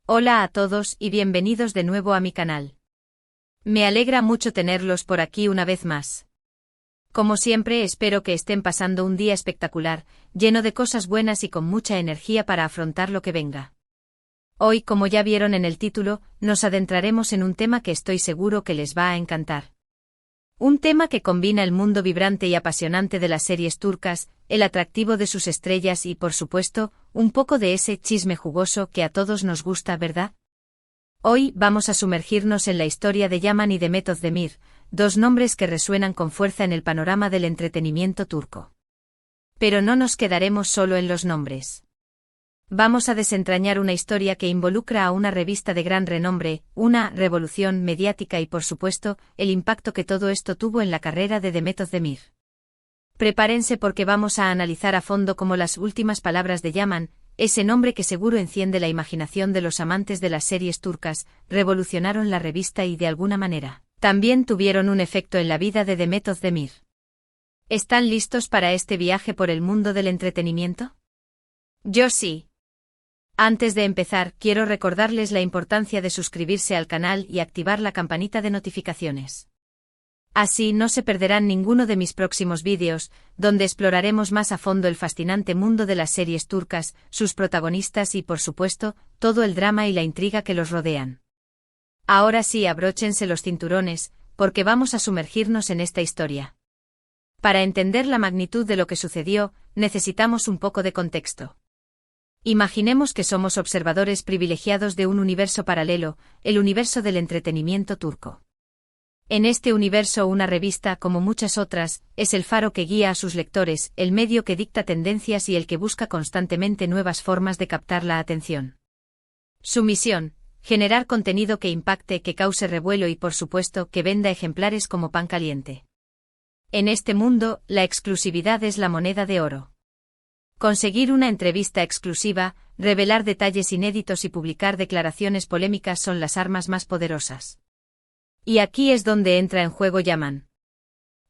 Hola a todos y bienvenidos de nuevo a mi canal. Me alegra mucho tenerlos por aquí una vez más. Como siempre, espero que estén pasando un día espectacular, lleno de cosas buenas y con mucha energía para afrontar lo que venga. Hoy, como ya vieron en el título, nos adentraremos en un tema que estoy seguro que les va a encantar. Un tema que combina el mundo vibrante y apasionante de las series turcas, el atractivo de sus estrellas y, por supuesto, un poco de ese chisme jugoso que a todos nos gusta, ¿verdad? Hoy vamos a sumergirnos en la historia de Yaman y Demet Özdemir, dos nombres que resuenan con fuerza en el panorama del entretenimiento turco. Pero no nos quedaremos solo en los nombres. Vamos a desentrañar una historia que involucra a una revista de gran renombre, una revolución mediática y, por supuesto, el impacto que todo esto tuvo en la carrera de Demet Özdemir. Prepárense porque vamos a analizar a fondo cómo las últimas palabras de Yaman, ese nombre que seguro enciende la imaginación de los amantes de las series turcas, revolucionaron la revista y de alguna manera, también tuvieron un efecto en la vida de Demet Özdemir. ¿Están listos para este viaje por el mundo del entretenimiento? Yo sí. Antes de empezar, quiero recordarles la importancia de suscribirse al canal y activar la campanita de notificaciones. Así no se perderán ninguno de mis próximos vídeos, donde exploraremos más a fondo el fascinante mundo de las series turcas, sus protagonistas y, por supuesto, todo el drama y la intriga que los rodean. Ahora sí, abróchense los cinturones, porque vamos a sumergirnos en esta historia. Para entender la magnitud de lo que sucedió, necesitamos un poco de contexto. Imaginemos que somos observadores privilegiados de un universo paralelo, el universo del entretenimiento turco. En este universo, una revista, como muchas otras, es el faro que guía a sus lectores, el medio que dicta tendencias y el que busca constantemente nuevas formas de captar la atención. Su misión: generar contenido que impacte, que cause revuelo y, por supuesto, que venda ejemplares como pan caliente. En este mundo, la exclusividad es la moneda de oro. Conseguir una entrevista exclusiva, revelar detalles inéditos y publicar declaraciones polémicas son las armas más poderosas. Y aquí es donde entra en juego Yaman.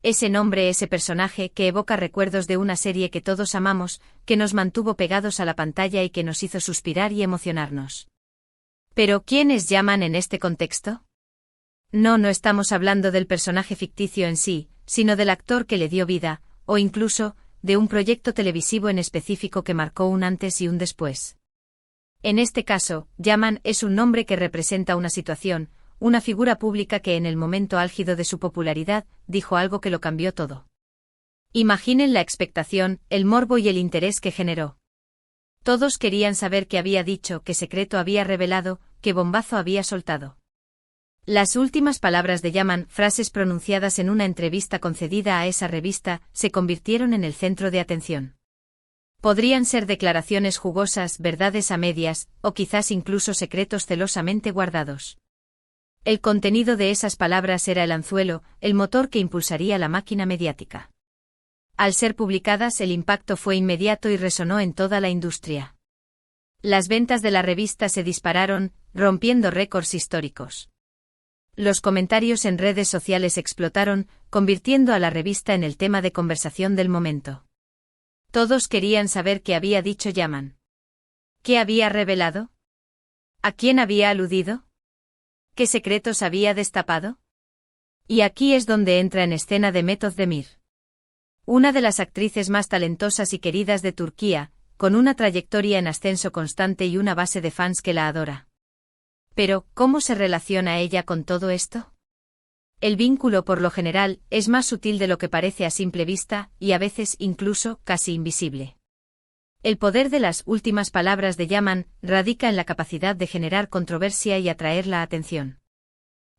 Ese nombre, ese personaje que evoca recuerdos de una serie que todos amamos, que nos mantuvo pegados a la pantalla y que nos hizo suspirar y emocionarnos. Pero ¿quién es Yaman en este contexto? No estamos hablando del personaje ficticio en sí, sino del actor que le dio vida, o incluso, de un proyecto televisivo en específico que marcó un antes y un después. En este caso, Yaman es un nombre que representa una situación, una figura pública que en el momento álgido de su popularidad, dijo algo que lo cambió todo. Imaginen la expectación, el morbo y el interés que generó. Todos querían saber qué había dicho, qué secreto había revelado, qué bombazo había soltado. Las últimas palabras de Yaman, frases pronunciadas en una entrevista concedida a esa revista, se convirtieron en el centro de atención. Podrían ser declaraciones jugosas, verdades a medias, o quizás incluso secretos celosamente guardados. El contenido de esas palabras era el anzuelo, el motor que impulsaría la máquina mediática. Al ser publicadas, el impacto fue inmediato y resonó en toda la industria. Las ventas de la revista se dispararon, rompiendo récords históricos. Los comentarios en redes sociales explotaron, convirtiendo a la revista en el tema de conversación del momento. Todos querían saber qué había dicho Yaman. ¿Qué había revelado? ¿A quién había aludido? ¿Qué secretos había destapado? Y aquí es donde entra en escena Demet Özdemir. Una de las actrices más talentosas y queridas de Turquía, con una trayectoria en ascenso constante y una base de fans que la adora. Pero, ¿cómo se relaciona ella con todo esto? El vínculo, por lo general, es más sutil de lo que parece a simple vista, y a veces, incluso, casi invisible. El poder de las últimas palabras de Yaman radica en la capacidad de generar controversia y atraer la atención.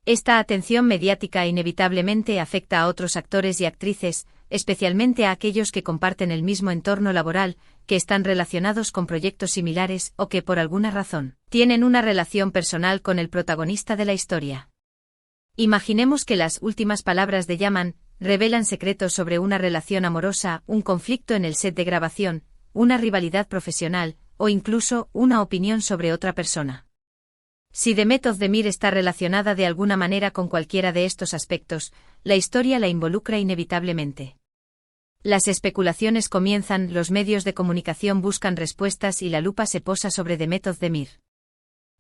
Esta atención mediática inevitablemente afecta a otros actores y actrices, especialmente a aquellos que comparten el mismo entorno laboral, que están relacionados con proyectos similares o que, por alguna razón, tienen una relación personal con el protagonista de la historia. Imaginemos que las últimas palabras de Yaman revelan secretos sobre una relación amorosa, un conflicto en el set de grabación, una rivalidad profesional, o incluso una opinión sobre otra persona. Si Demet Özdemir está relacionada de alguna manera con cualquiera de estos aspectos, la historia la involucra inevitablemente. Las especulaciones comienzan, los medios de comunicación buscan respuestas y la lupa se posa sobre Demet Özdemir.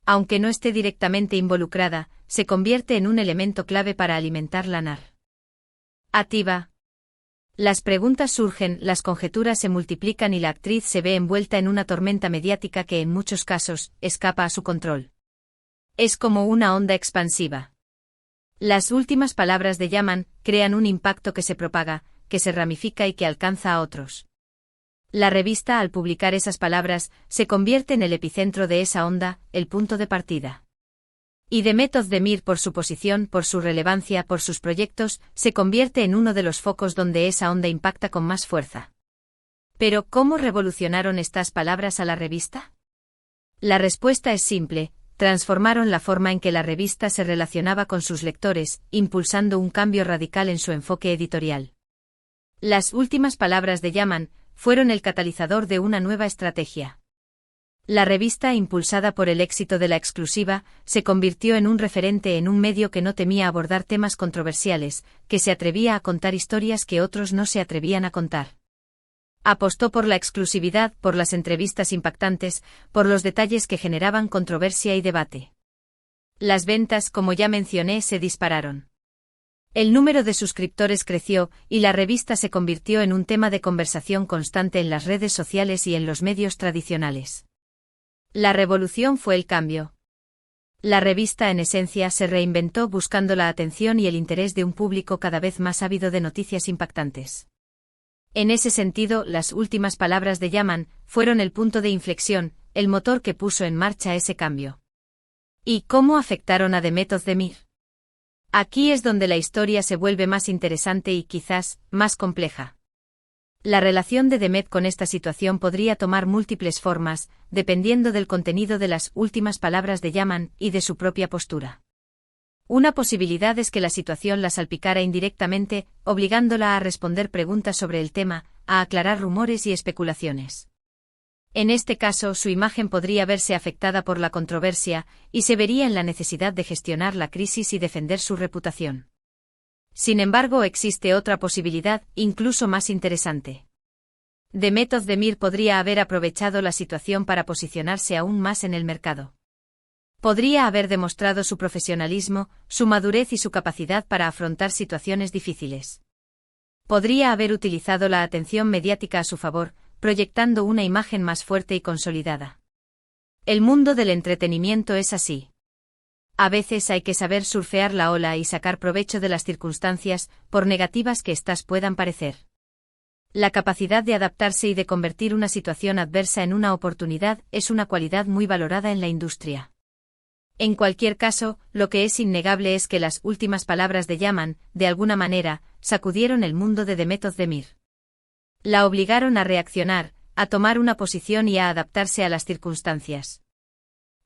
Aunque no esté directamente involucrada, se convierte en un elemento clave para alimentar la narrativa. Las preguntas surgen, las conjeturas se multiplican y la actriz se ve envuelta en una tormenta mediática que en muchos casos escapa a su control. Es como una onda expansiva. Las últimas palabras de Yaman crean un impacto que se propaga, que se ramifica y que alcanza a otros. La revista, al publicar esas palabras, se convierte en el epicentro de esa onda, el punto de partida. Y Demet Özdemir, por su posición, por su relevancia, por sus proyectos, se convierte en uno de los focos donde esa onda impacta con más fuerza. Pero, ¿cómo revolucionaron estas palabras a la revista? La respuesta es simple: transformaron la forma en que la revista se relacionaba con sus lectores, impulsando un cambio radical en su enfoque editorial. Las últimas palabras de Yaman fueron el catalizador de una nueva estrategia. La revista, impulsada por el éxito de la exclusiva, se convirtió en un referente en un medio que no temía abordar temas controversiales, que se atrevía a contar historias que otros no se atrevían a contar. Apostó por la exclusividad, por las entrevistas impactantes, por los detalles que generaban controversia y debate. Las ventas, como ya mencioné, se dispararon. El número de suscriptores creció, y la revista se convirtió en un tema de conversación constante en las redes sociales y en los medios tradicionales. La revolución fue el cambio. La revista, en esencia, se reinventó buscando la atención y el interés de un público cada vez más ávido de noticias impactantes. En ese sentido, las últimas palabras de Yaman fueron el punto de inflexión, el motor que puso en marcha ese cambio. ¿Y cómo afectaron a Demet Özdemir? Aquí es donde la historia se vuelve más interesante y quizás más compleja. La relación de Demet con esta situación podría tomar múltiples formas, dependiendo del contenido de las últimas palabras de Yaman y de su propia postura. Una posibilidad es que la situación la salpicara indirectamente, obligándola a responder preguntas sobre el tema, a aclarar rumores y especulaciones. En este caso, su imagen podría verse afectada por la controversia, y se vería en la necesidad de gestionar la crisis y defender su reputación. Sin embargo, existe otra posibilidad, incluso más interesante. Demet Özdemir podría haber aprovechado la situación para posicionarse aún más en el mercado. Podría haber demostrado su profesionalismo, su madurez y su capacidad para afrontar situaciones difíciles. Podría haber utilizado la atención mediática a su favor, proyectando una imagen más fuerte y consolidada. El mundo del entretenimiento es así. A veces hay que saber surfear la ola y sacar provecho de las circunstancias, por negativas que éstas puedan parecer. La capacidad de adaptarse y de convertir una situación adversa en una oportunidad es una cualidad muy valorada en la industria. En cualquier caso, lo que es innegable es que las últimas palabras de Yaman, de alguna manera, sacudieron el mundo de Demet Özdemir. La obligaron a reaccionar, a tomar una posición y a adaptarse a las circunstancias.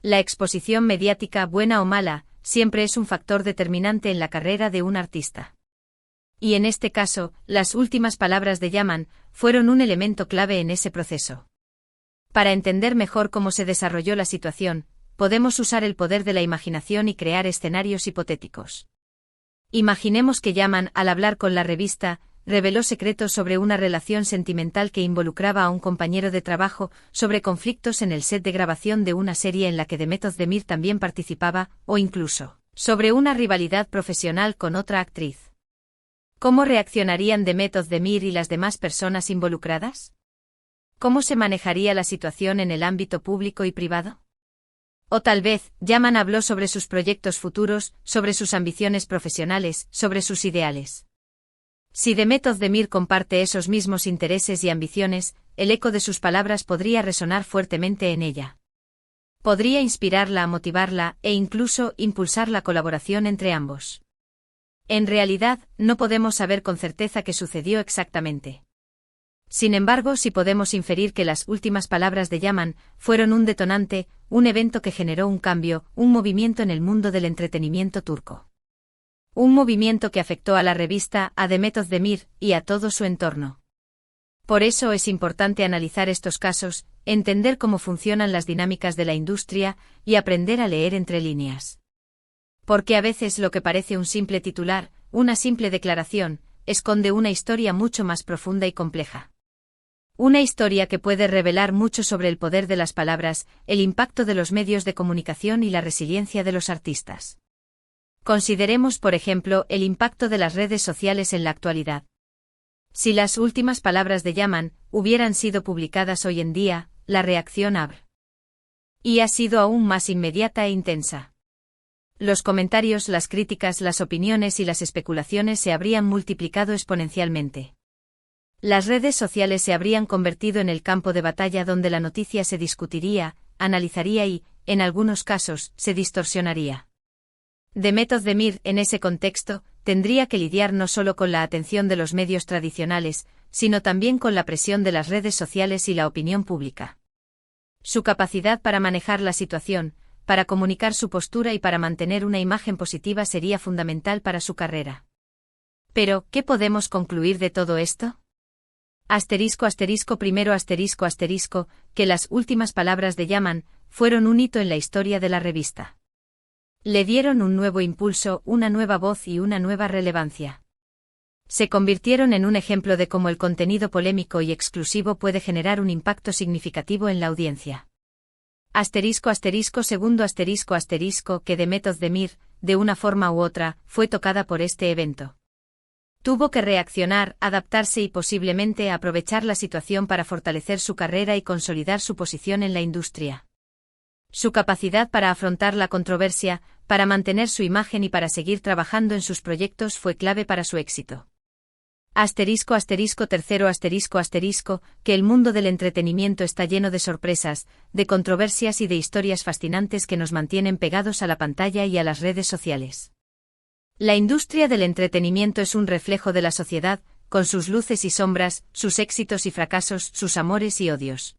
La exposición mediática, buena o mala, siempre es un factor determinante en la carrera de un artista. Y en este caso, las últimas palabras de Yaman fueron un elemento clave en ese proceso. Para entender mejor cómo se desarrolló la situación, podemos usar el poder de la imaginación y crear escenarios hipotéticos. Imaginemos que Yaman, al hablar con la revista, reveló secretos sobre una relación sentimental que involucraba a un compañero de trabajo, sobre conflictos en el set de grabación de una serie en la que Demet Özdemir también participaba, o incluso, sobre una rivalidad profesional con otra actriz. ¿Cómo reaccionarían Demet Özdemir y las demás personas involucradas? ¿Cómo se manejaría la situación en el ámbito público y privado? O tal vez, Yaman habló sobre sus proyectos futuros, sobre sus ambiciones profesionales, sobre sus ideales. Si Demet Özdemir comparte esos mismos intereses y ambiciones, el eco de sus palabras podría resonar fuertemente en ella. Podría inspirarla, motivarla, e incluso impulsar la colaboración entre ambos. En realidad, no podemos saber con certeza qué sucedió exactamente. Sin embargo, sí podemos inferir que las últimas palabras de Yaman fueron un detonante, un evento que generó un cambio, un movimiento en el mundo del entretenimiento turco. Un movimiento que afectó a la revista, a Demet Özdemir, y a todo su entorno. Por eso es importante analizar estos casos, entender cómo funcionan las dinámicas de la industria, y aprender a leer entre líneas. Porque a veces lo que parece un simple titular, una simple declaración, esconde una historia mucho más profunda y compleja. Una historia que puede revelar mucho sobre el poder de las palabras, el impacto de los medios de comunicación y la resiliencia de los artistas. Consideremos, por ejemplo, el impacto de las redes sociales en la actualidad. Si las últimas palabras de Yaman hubieran sido publicadas hoy en día, la reacción ha sido aún más inmediata e intensa. Los comentarios, las críticas, las opiniones y las especulaciones se habrían multiplicado exponencialmente. Las redes sociales se habrían convertido en el campo de batalla donde la noticia se discutiría, analizaría y, en algunos casos, se distorsionaría. Demet Özdemir, en ese contexto, tendría que lidiar no solo con la atención de los medios tradicionales, sino también con la presión de las redes sociales y la opinión pública. Su capacidad para manejar la situación, para comunicar su postura y para mantener una imagen positiva sería fundamental para su carrera. Pero, ¿qué podemos concluir de todo esto? Primero, que las últimas palabras de Yaman fueron un hito en la historia de la revista. Le dieron un nuevo impulso, una nueva voz y una nueva relevancia. Se convirtieron en un ejemplo de cómo el contenido polémico y exclusivo puede generar un impacto significativo en la audiencia. Segundo, que Demet Özdemir, de una forma u otra, fue tocada por este evento. Tuvo que reaccionar, adaptarse y posiblemente aprovechar la situación para fortalecer su carrera y consolidar su posición en la industria. Su capacidad para afrontar la controversia, para mantener su imagen y para seguir trabajando en sus proyectos fue clave para su éxito. Tercero, que el mundo del entretenimiento está lleno de sorpresas, de controversias y de historias fascinantes que nos mantienen pegados a la pantalla y a las redes sociales. La industria del entretenimiento es un reflejo de la sociedad, con sus luces y sombras, sus éxitos y fracasos, sus amores y odios.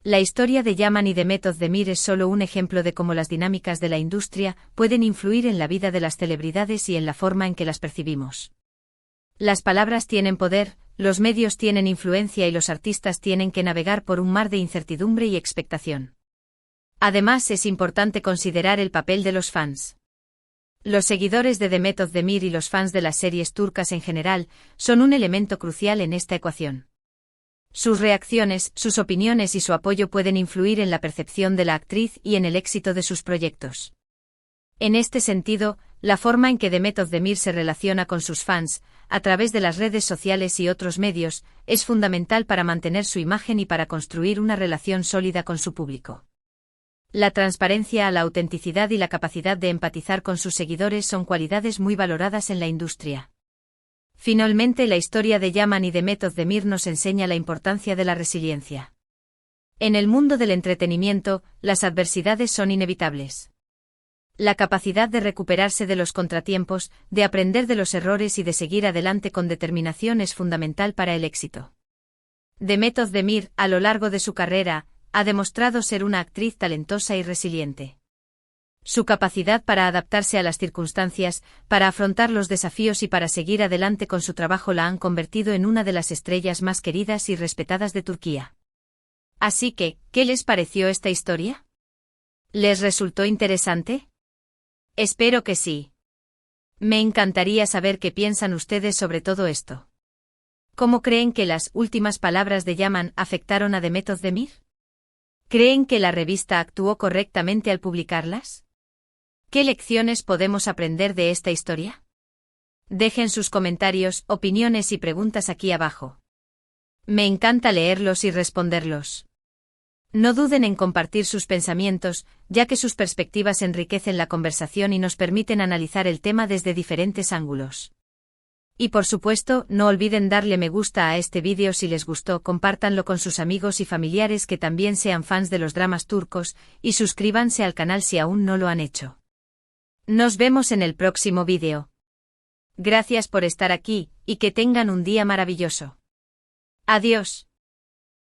La historia de Yaman y Demet Özdemir es solo un ejemplo de cómo las dinámicas de la industria pueden influir en la vida de las celebridades y en la forma en que las percibimos. Las palabras tienen poder, los medios tienen influencia y los artistas tienen que navegar por un mar de incertidumbre y expectación. Además, es importante considerar el papel de los fans. Los seguidores de Demet Özdemir y los fans de las series turcas en general son un elemento crucial en esta ecuación. Sus reacciones, sus opiniones y su apoyo pueden influir en la percepción de la actriz y en el éxito de sus proyectos. En este sentido, la forma en que Demet Özdemir se relaciona con sus fans, a través de las redes sociales y otros medios, es fundamental para mantener su imagen y para construir una relación sólida con su público. La transparencia, la autenticidad y la capacidad de empatizar con sus seguidores son cualidades muy valoradas en la industria. Finalmente, la historia de Yaman y Demet Özdemir nos enseña la importancia de la resiliencia. En el mundo del entretenimiento, las adversidades son inevitables. La capacidad de recuperarse de los contratiempos, de aprender de los errores y de seguir adelante con determinación es fundamental para el éxito. Demet Özdemir, a lo largo de su carrera, ha demostrado ser una actriz talentosa y resiliente. Su capacidad para adaptarse a las circunstancias, para afrontar los desafíos y para seguir adelante con su trabajo la han convertido en una de las estrellas más queridas y respetadas de Turquía. Así que, ¿qué les pareció esta historia? ¿Les resultó interesante? Espero que sí. Me encantaría saber qué piensan ustedes sobre todo esto. ¿Cómo creen que las últimas palabras de Yaman afectaron a Demet Özdemir? ¿Creen que la revista actuó correctamente al publicarlas? ¿Qué lecciones podemos aprender de esta historia? Dejen sus comentarios, opiniones y preguntas aquí abajo. Me encanta leerlos y responderlos. No duden en compartir sus pensamientos, ya que sus perspectivas enriquecen la conversación y nos permiten analizar el tema desde diferentes ángulos. Y por supuesto, no olviden darle me gusta a este vídeo si les gustó, compártanlo con sus amigos y familiares que también sean fans de los dramas turcos, y suscríbanse al canal si aún no lo han hecho. Nos vemos en el próximo vídeo. Gracias por estar aquí, y que tengan un día maravilloso. Adiós.